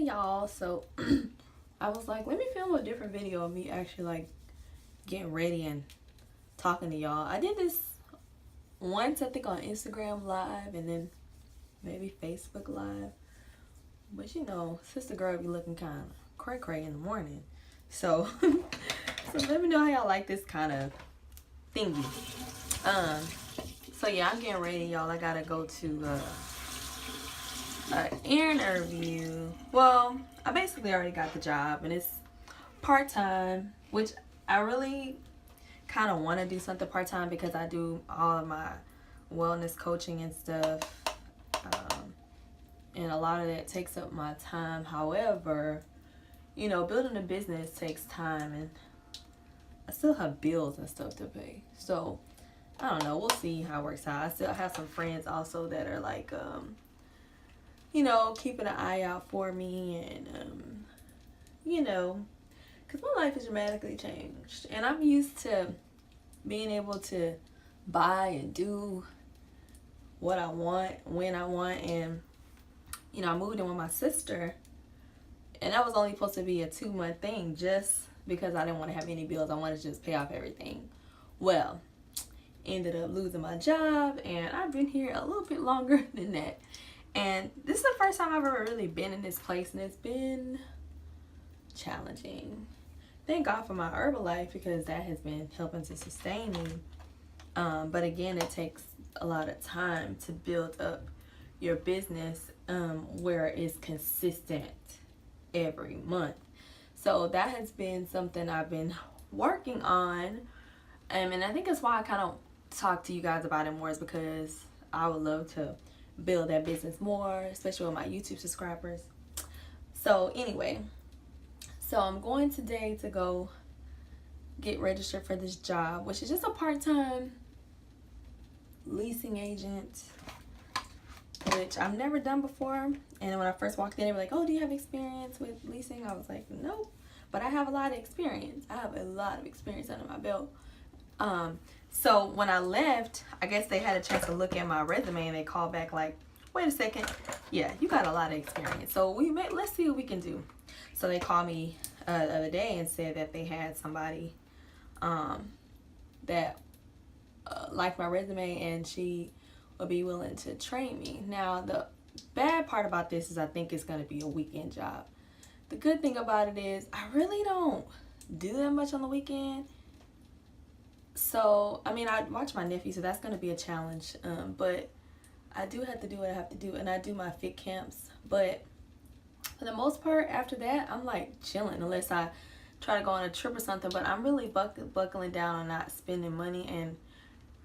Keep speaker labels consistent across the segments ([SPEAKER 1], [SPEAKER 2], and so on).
[SPEAKER 1] y'all. So I was like, let me film a different video of me actually like getting ready and talking to y'all. I did this once, I think, on Instagram Live and then maybe Facebook Live. But you know, sister girl be looking kind of cray-cray in the morning. So, so let me know how y'all like this kind of thingy. So yeah, I'm getting ready, y'all. I gotta go to an interview. Well, I basically already got the job, and it's part-time, which I really kind of want to do something part-time because I do all of my wellness coaching and stuff, and a lot of that takes up my time. However, you know, building a business takes time, and I still have bills and stuff to pay. So I don't know, we'll see how it works out. I still have some friends also that are like you know, keeping an eye out for me, and you know, because my life has dramatically changed, and I'm used to being able to buy and do what I want when I want. And you know, I moved in with my sister, and that was only supposed to be a 2-month thing just because I didn't want to have any bills. I wanted to just pay off everything. Well, ended up losing my job, and I've been here a little bit longer than that. And this is the first time I've ever really been in this place, and it's been challenging. Thank God for my Herbalife because that has been helping to sustain me. But again, it takes a lot of time to build up your business where it's consistent every month. So that has been something I've been working on. And I think that's why I kind of talk to you guys about it more, is because I would love to build that business more, especially with my YouTube subscribers. So anyway, so I'm going today to go get registered for this job, which is just a part-time leasing agent, which I've never done before. And when I first walked in, they were like, oh, do you have experience with leasing? I was like, nope, but I have a lot of experience. I have a lot of experience under my belt. So when I left, I guess they had a chance to look at my resume, and they called back like, wait a second, yeah, you got a lot of experience, so let's see what we can do. So they called me the other day and said that they had somebody that liked my resume, and she would be willing to train me. Now the bad part about this is I think it's going to be a weekend job. The good thing about it is I really don't do that much on the weekend. So, I mean, I watch my nephew, so that's going to be a challenge. But I do have to do what I have to do, and I do my fit camps. But for the most part, after that, I'm like chilling, unless I try to go on a trip or something. But I'm really buckling down on not spending money and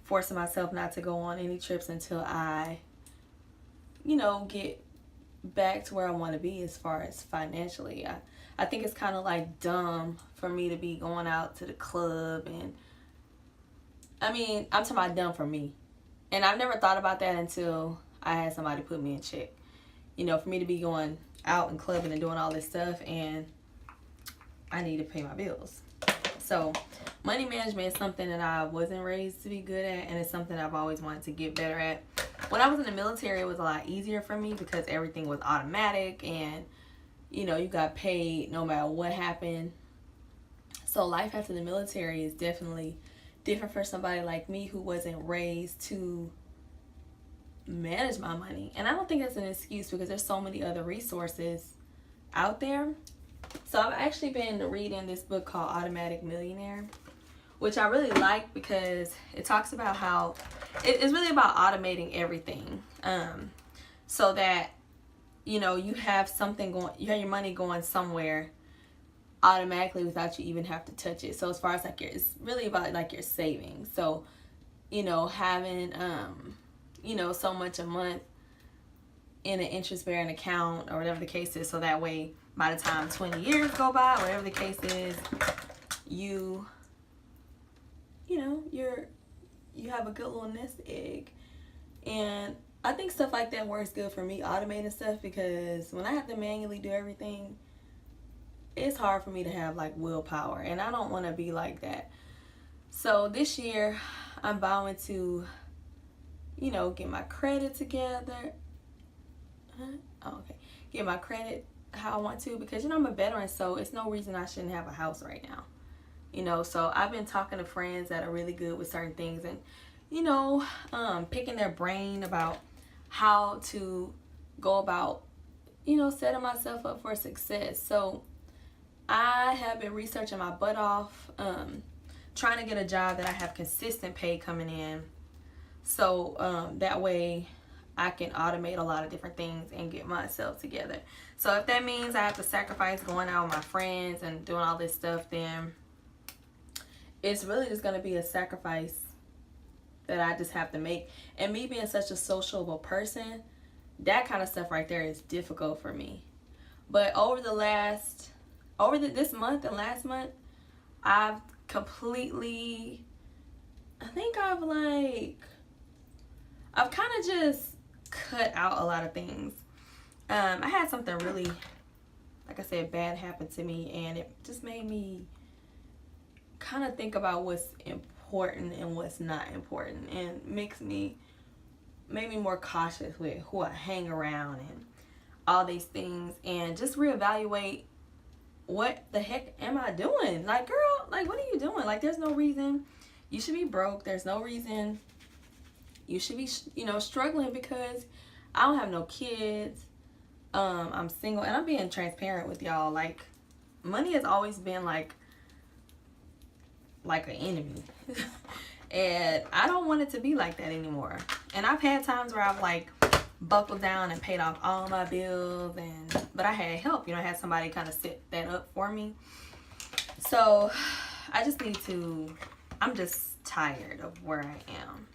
[SPEAKER 1] forcing myself not to go on any trips until I, you know, get back to where I want to be as far as financially. I think it's kind of like dumb for me to be going out to the club, and I mean, I'm talking about dumb for me. And I've never thought about that until I had somebody put me in check. You know, for me to be going out and clubbing and doing all this stuff, and I need to pay my bills. So money management is something that I wasn't raised to be good at, and it's something I've always wanted to get better at. When I was in the military, it was a lot easier for me because everything was automatic, and you know, you got paid no matter what happened. So life after the military is definitely different for somebody like me who wasn't raised to manage my money. And I don't think that's an excuse because there's so many other resources out there. So I've actually been reading this book called Automatic Millionaire, which I really like because it talks about how it's really about automating everything, so that, you know, you have something going, you have your money going somewhere automatically without you even have to touch it. So as far as like it's really about like your savings. So, you know, having you know, so much a month in an interest bearing account or whatever the case is, so that way by the time 20 years go by, whatever the case is, you know, you have a good little nest egg. And I think stuff like that works good for me, automating stuff, because when I have to manually do everything, it's hard for me to have like willpower, and I don't want to be like that. So this year I'm vowing to, get my credit together. Oh, okay. Get my credit how I want to, because, you know, I'm a veteran, so it's no reason I shouldn't have a house right now. You know, so I've been talking to friends that are really good with certain things, and, you know, picking their brain about how to go about, you know, setting myself up for success. So I have been researching my butt off, trying to get a job that I have consistent pay coming in. So that way I can automate a lot of different things and get myself together. So if that means I have to sacrifice going out with my friends and doing all this stuff, then it's really just going to be a sacrifice that I just have to make. And me being such a sociable person, that kind of stuff right there is difficult for me. But over this month and last month, I've completely, I think I've kind of just cut out a lot of things. I had something really, like I said, bad happen to me, and it just made me kind of think about what's important and what's not important, and made me more cautious with who I hang around and all these things, and just reevaluate what the heck am I doing? Like, girl, like, what are you doing? Like, there's no reason you should be broke. There's no reason you should be, you know, struggling, because I don't have no kids. I'm single, and I'm being transparent with y'all. Like, money has always been like an enemy. And I don't want it to be like that anymore. And I've had times where I've like buckled down and paid off all my bills, but I had help, you know, I had somebody kind of set that up for me. So I just I'm just tired of where I am.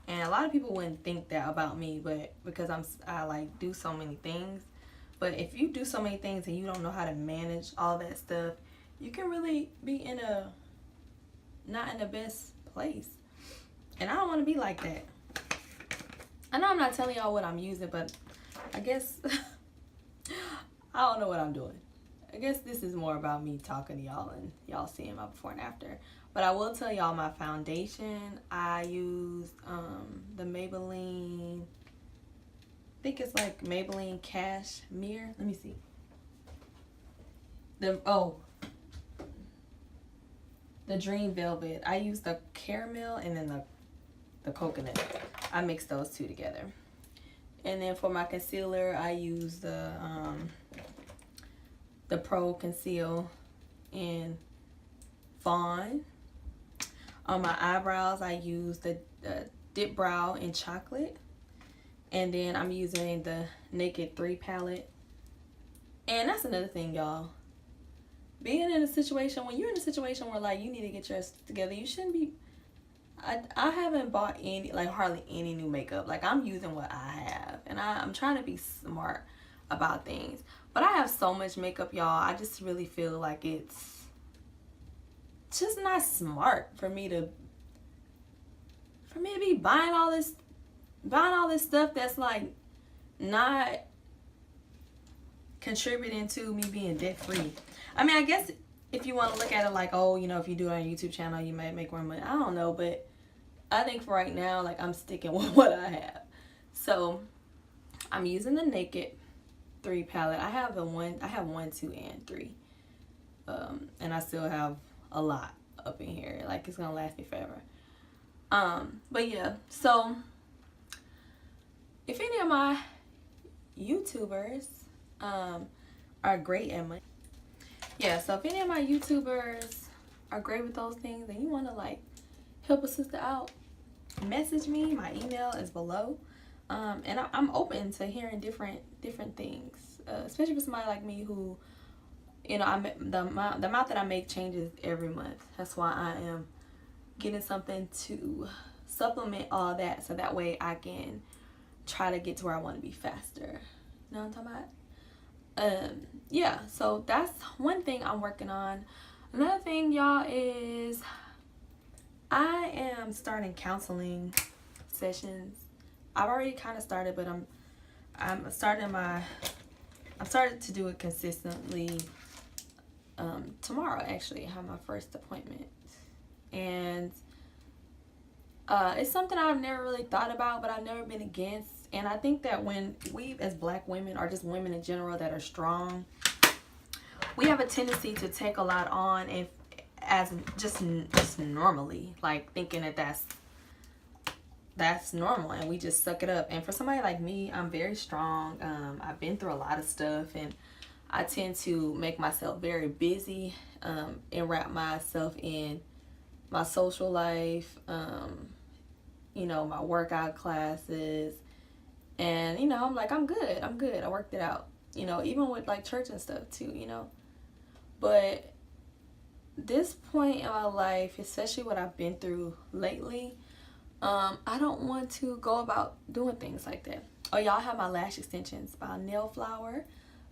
[SPEAKER 1] And a lot of people wouldn't think that about me, but because I like do so many things. But if you do so many things and you don't know how to manage all that stuff, you can really be not in the best place. And I don't want to be like that. I know I'm not telling y'all what I'm using, but I guess I don't know what I'm doing. I guess this is more about me talking to y'all and y'all seeing my before and after. But I will tell y'all my foundation. I used the Maybelline, I think it's like Maybelline Cashmere. Let me see. The Dream Velvet. I used the caramel and then the coconut. I mixed those two together. And then for my concealer, I used the Pro Conceal in Fawn. On my eyebrows, I used the Dip Brow in Chocolate. And then I'm using the Naked 3 palette. And that's another thing, y'all. Being in a situation, when you're in a situation where like you need to get yours together, you shouldn't be. I haven't bought hardly any new makeup. Like, I'm using what I have, and I'm trying to be smart about things. But I have so much makeup, y'all. I just really feel like it's just not smart for me to be buying all this stuff that's like not contributing to me being debt free. I mean, I guess if you want to look at it like, oh, you know, if you do it on your YouTube channel, you might make more money. I don't know, but I think for right now, like, I'm sticking with what I have. So I'm using the Naked 3 palette. I have 1, 2, and 3. And I still have a lot up in here. Like, it's gonna last me forever. But yeah, so if any of my YouTubers are great at money. Yeah, so if any of my YouTubers are great with those things and you want to like help a sister out, message me. My email is below. And I'm open to hearing different things, especially for somebody like me who, you know, the amount that I make changes every month. That's why I am getting something to supplement all that, so that way I can try to get to where I want to be faster. You know what I'm talking about? Yeah, so that's one thing I'm working on. Another thing, y'all, is I am starting counseling sessions. I've already kind of started, but I'm starting to do it consistently. Tomorrow, actually, I have my first appointment, and it's something I've never really thought about, but I've never been against. And I think that when we as Black women, or just women in general that are strong, we have a tendency to take a lot on, and as just normally, like thinking that that's normal, and we just suck it up. And for somebody like me, I'm very strong. I've been through a lot of stuff, and I tend to make myself very busy, and wrap myself in my social life, you know, my workout classes. And, you know, I'm like, I'm good. I worked it out, you know, even with like church and stuff too, you know. But this point in my life, especially what I've been through lately, I don't want to go about doing things like that. Oh, y'all, have my lash extensions by Nail Flower,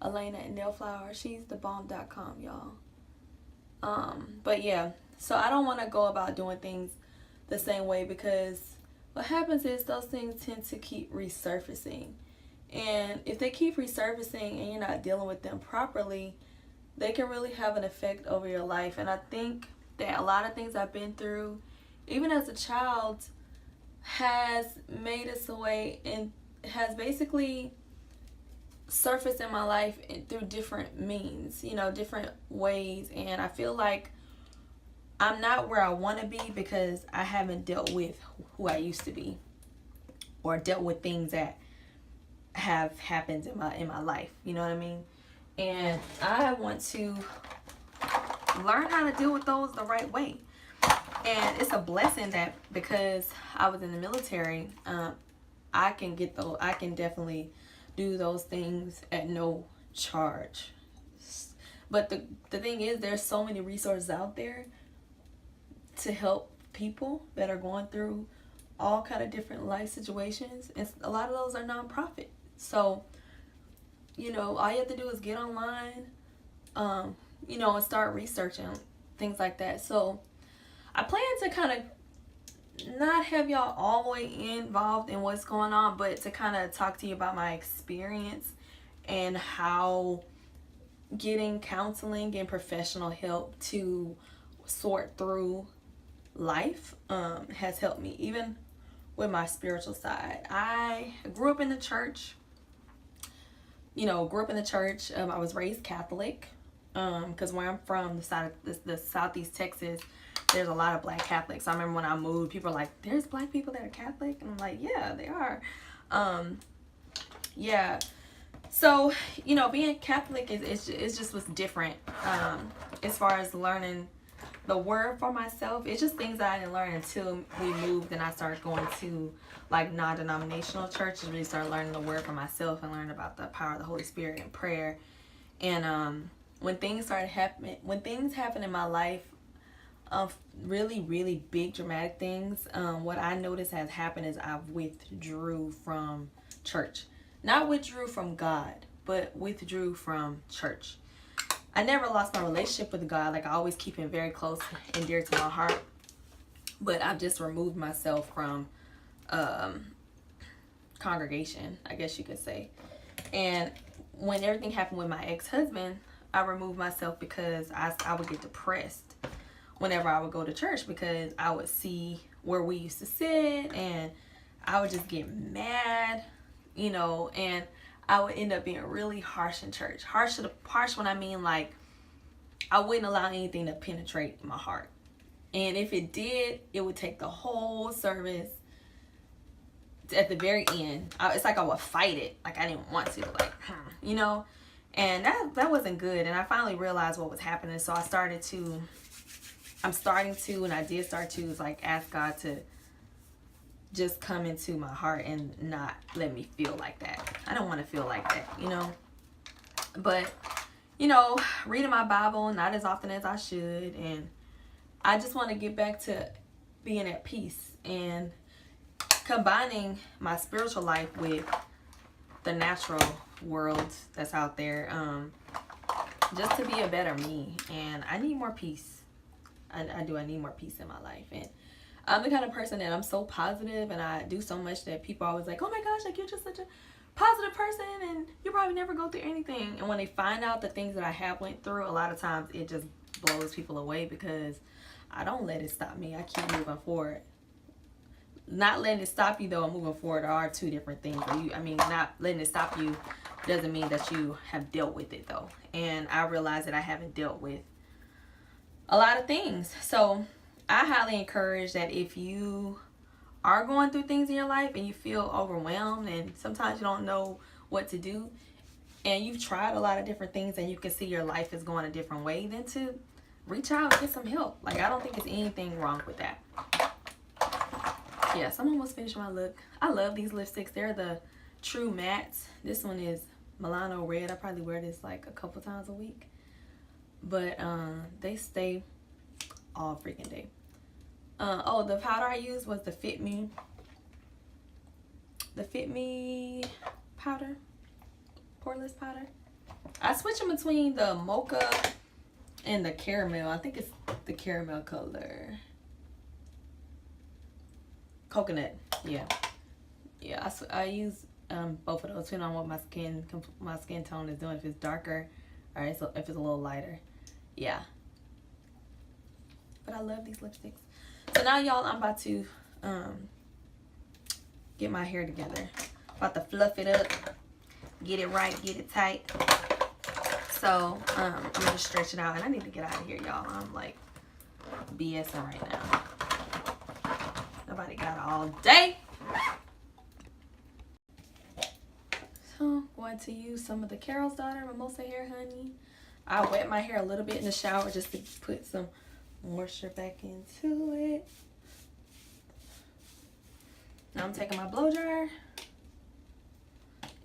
[SPEAKER 1] Elena at Nail Flower. She's the bomb.com, y'all. But yeah, so I don't want to go about doing things the same way, because what happens is those things tend to keep resurfacing. And if they keep resurfacing and you're not dealing with them properly, they can really have an effect over your life. And I think that a lot of things I've been through, even as a child, has made its way and has basically surfaced in my life through different means, you know, different ways. And I feel like I'm not where I want to be because I haven't dealt with who I used to be, or dealt with things that have happened in my life. You know what I mean? And I want to learn how to deal with those the right way. And it's a blessing that because I was in the military, I can definitely do those things at no charge. But the thing is, there's so many resources out there to help people that are going through all kind of different life situations, and a lot of those are nonprofit. So, you know, all you have to do is get online, you know, and start researching things like that. So I plan to kind of not have y'all all the way involved in what's going on, but to kind of talk to you about my experience and how getting counseling and professional help to sort through life has helped me, even with my spiritual side. I grew up in the church. I was raised Catholic, because where I'm from, the Southeast Texas, there's a lot of Black Catholics. I remember when I moved, people were like, there's Black people that are Catholic? And I'm like, yeah, they are. Yeah. So, you know, being Catholic is just was different, as far as learning the word for myself. It's just things that I didn't learn until we moved and I started going to like non-denominational churches. Really started learning the word for myself and learning about the power of the Holy Spirit and prayer. And when things happen in my life, really, really big dramatic things, what I noticed has happened is I withdrew from church. Not withdrew from God, but withdrew from church. I never lost my relationship with God. Like, I always keep him very close and dear to my heart. But I've just removed myself from congregation, I guess you could say. And when everything happened with my ex-husband, I removed myself because I would get depressed whenever I would go to church, because I would see where we used to sit and I would just get mad, you know, and I would end up being really harsh in church. Harsh when I mean, like, I wouldn't allow anything to penetrate my heart. And if it did, it would take the whole service. At the very end, it's like I would fight it. Like, I didn't want to, like, you know. And that wasn't good. And I finally realized what was happening. So I did start to, like, ask God to just come into my heart and not let me feel like that. I don't want to feel like that, you know. But, you know, reading my Bible, not as often as I should. And I just want to get back to being at peace and combining my spiritual life with the natural world that's out there, just to be a better me. And I need more peace. I need more peace in my life. And I'm the kind of person that I'm so positive, and I do so much that people are always like, oh my gosh, like, you're just such a positive person and you probably never go through anything. And when they find out the things that I have went through, a lot of times it just blows people away, because I don't let it stop me. I keep moving forward. not letting it stop you though and moving forward are two different things. I mean, not letting it stop you doesn't mean that you have dealt with it though. And I realize that I haven't dealt with a lot of things. So I highly encourage that if you are going through things in your life and you feel overwhelmed and sometimes you don't know what to do, and you've tried a lot of different things and you can see your life is going a different way, then to reach out and get some help. Like, I don't think there's anything wrong with that. Yes, I'm almost finished my look. I love these lipsticks. They're the True Mattes. This one is Milano Red. I probably wear this like a couple times a week. But they stay all freaking day. Oh, the powder I used was the Fit Me powder. Poreless powder. I switch in between the mocha and the caramel. I think it's the caramel color. Coconut. Yeah. Yeah, I use both of those depending on what my skin tone is doing. If it's darker or if it's a little lighter. Yeah. But I love these lipsticks. So now, y'all, I'm about to get my hair together. About to fluff it up. Get it right, get it tight. So, I'm gonna stretch it out. And I need to get out of here, y'all. I'm like BSing right now. Nobody got it all day. So, I'm going to use some of the Carol's Daughter Mimosa Hair Honey. I wet my hair a little bit in the shower just to put some moisture back into it. Now I'm taking my blow dryer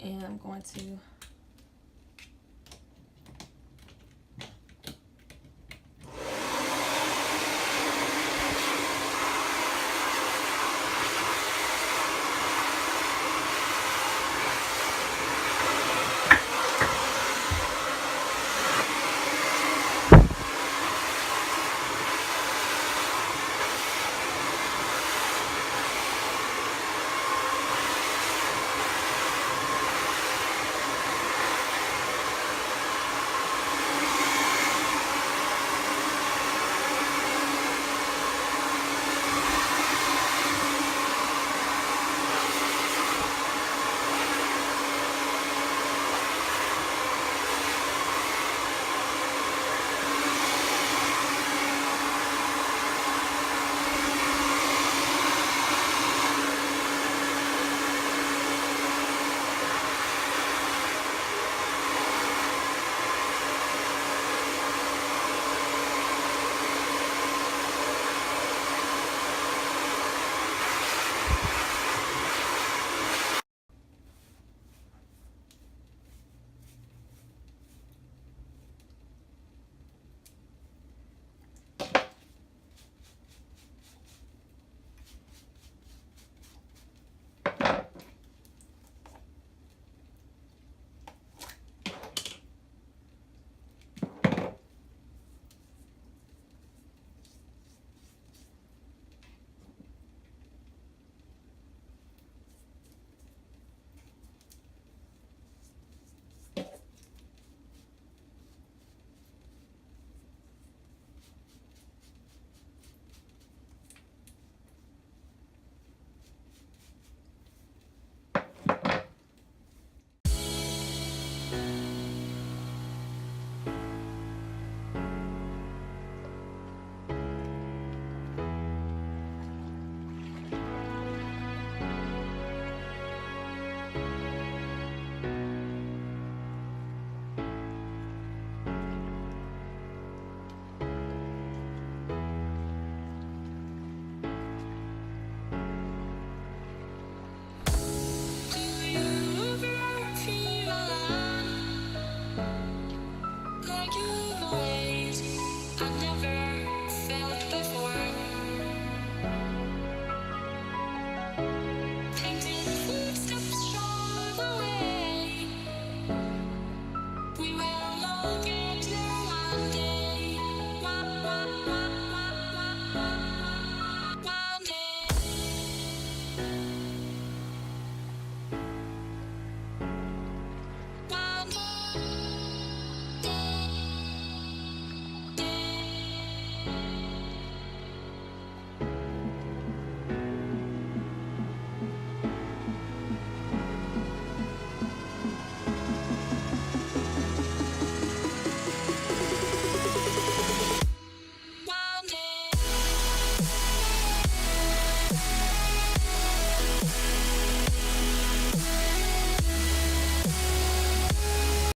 [SPEAKER 1] and I'm going to